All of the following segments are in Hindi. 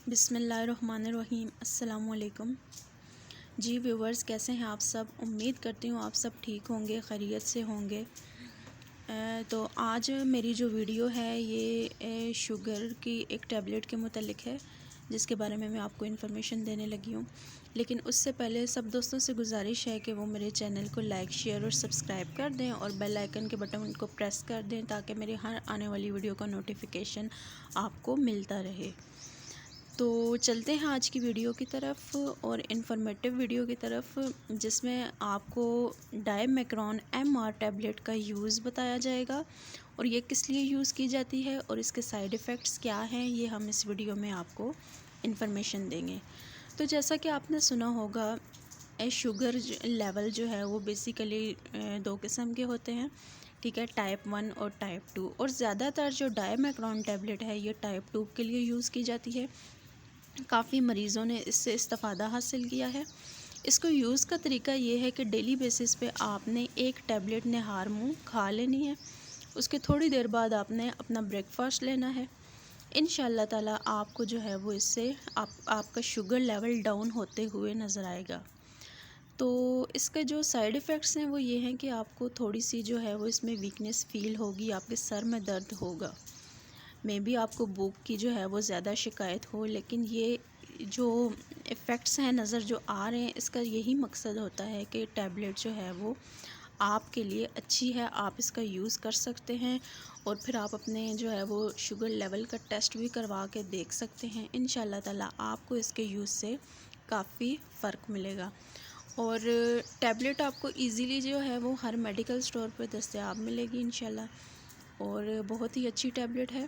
बिस्मिल्लाहिर्रहमानिर्रहीम। अस्सलामुअलैकुम जी व्यूवर्स, कैसे हैं आप सब। उम्मीद करती हूँ आप सब ठीक होंगे, खैरियत से होंगे। तो आज मेरी जो वीडियो है ये शुगर की एक टैबलेट के मुतल्लिक है, जिसके बारे में मैं आपको इन्फॉर्मेशन देने लगी हूँ। लेकिन उससे पहले सब दोस्तों से गुजारिश है कि वो मेरे चैनल को लाइक, शेयर और सब्सक्राइब कर दें और बेल आइकन के बटन को प्रेस कर दें, ताकि मेरी हर आने वाली वीडियो का नोटिफिकेशन आपको मिलता रहे। तो चलते हैं आज की वीडियो की तरफ और इन्फॉर्मेटिव वीडियो की तरफ, जिसमें आपको डायमैक्रॉन MR टैबलेट का यूज़ बताया जाएगा और ये किस लिए यूज़ की जाती है और इसके साइड इफ़ेक्ट्स क्या हैं, ये हम इस वीडियो में आपको इन्फॉर्मेशन देंगे। तो जैसा कि आपने सुना होगा, शुगर लेवल जो है वो बेसिकली दो किस्म के होते हैं, ठीक है, टाइप 1 और टाइप 2। और ज़्यादातर जो डायमैक्रॉन टैबलेट है ये टाइप 2 के लिए यूज़ की जाती है। काफ़ी मरीज़ों ने इससे इस्तिफ़ादा हासिल किया है। इसको यूज़ का तरीका ये है कि डेली बेसिस पे आपने एक टैबलेट नहार मुँह खा लेनी है। उसके थोड़ी देर बाद आपने अपना ब्रेकफास्ट लेना है। इंशाअल्लाह ताला आपको जो है वो इससे आपका शुगर लेवल डाउन होते हुए नज़र आएगा। तो इसके जो साइड इफ़ेक्ट्स हैं वो ये हैं कि आपको थोड़ी सी जो है वो इसमें वीकनेस फ़ील होगी, आपके सर में दर्द होगा, मे बी आपको भूख की जो है वो ज़्यादा शिकायत हो। लेकिन ये जो इफ़ेक्ट्स हैं नज़र जो आ रहे हैं, इसका यही मकसद होता है कि टैबलेट जो है वो आपके लिए अच्छी है, आप इसका यूज़ कर सकते हैं और फिर आप अपने जो है वो शुगर लेवल का टेस्ट भी करवा के देख सकते हैं। इंशाअल्लाह ताला आपको इसके यूज़ से काफ़ी फ़र्क मिलेगा। और टैबलेट आपको इजीली जो है वो हर मेडिकल स्टोर पर दस्तयाब मिलेगी इंशाल्लाह। और बहुत ही अच्छी टैबलेट है।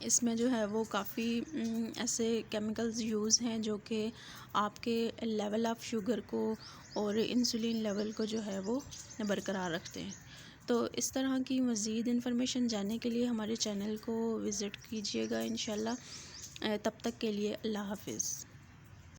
इसमें जो है वो काफ़ी ऐसे केमिकल्स यूज़ हैं जो कि आपके लेवल ऑफ शुगर को और इंसुलिन लेवल को जो है वो बरकरार रखते हैं। तो इस तरह की मज़ीद इन्फॉर्मेशन जानने के लिए हमारे चैनल को विज़िट कीजिएगा इंशाल्लाह। तब तक के लिए अल्लाह हाफ़िज़।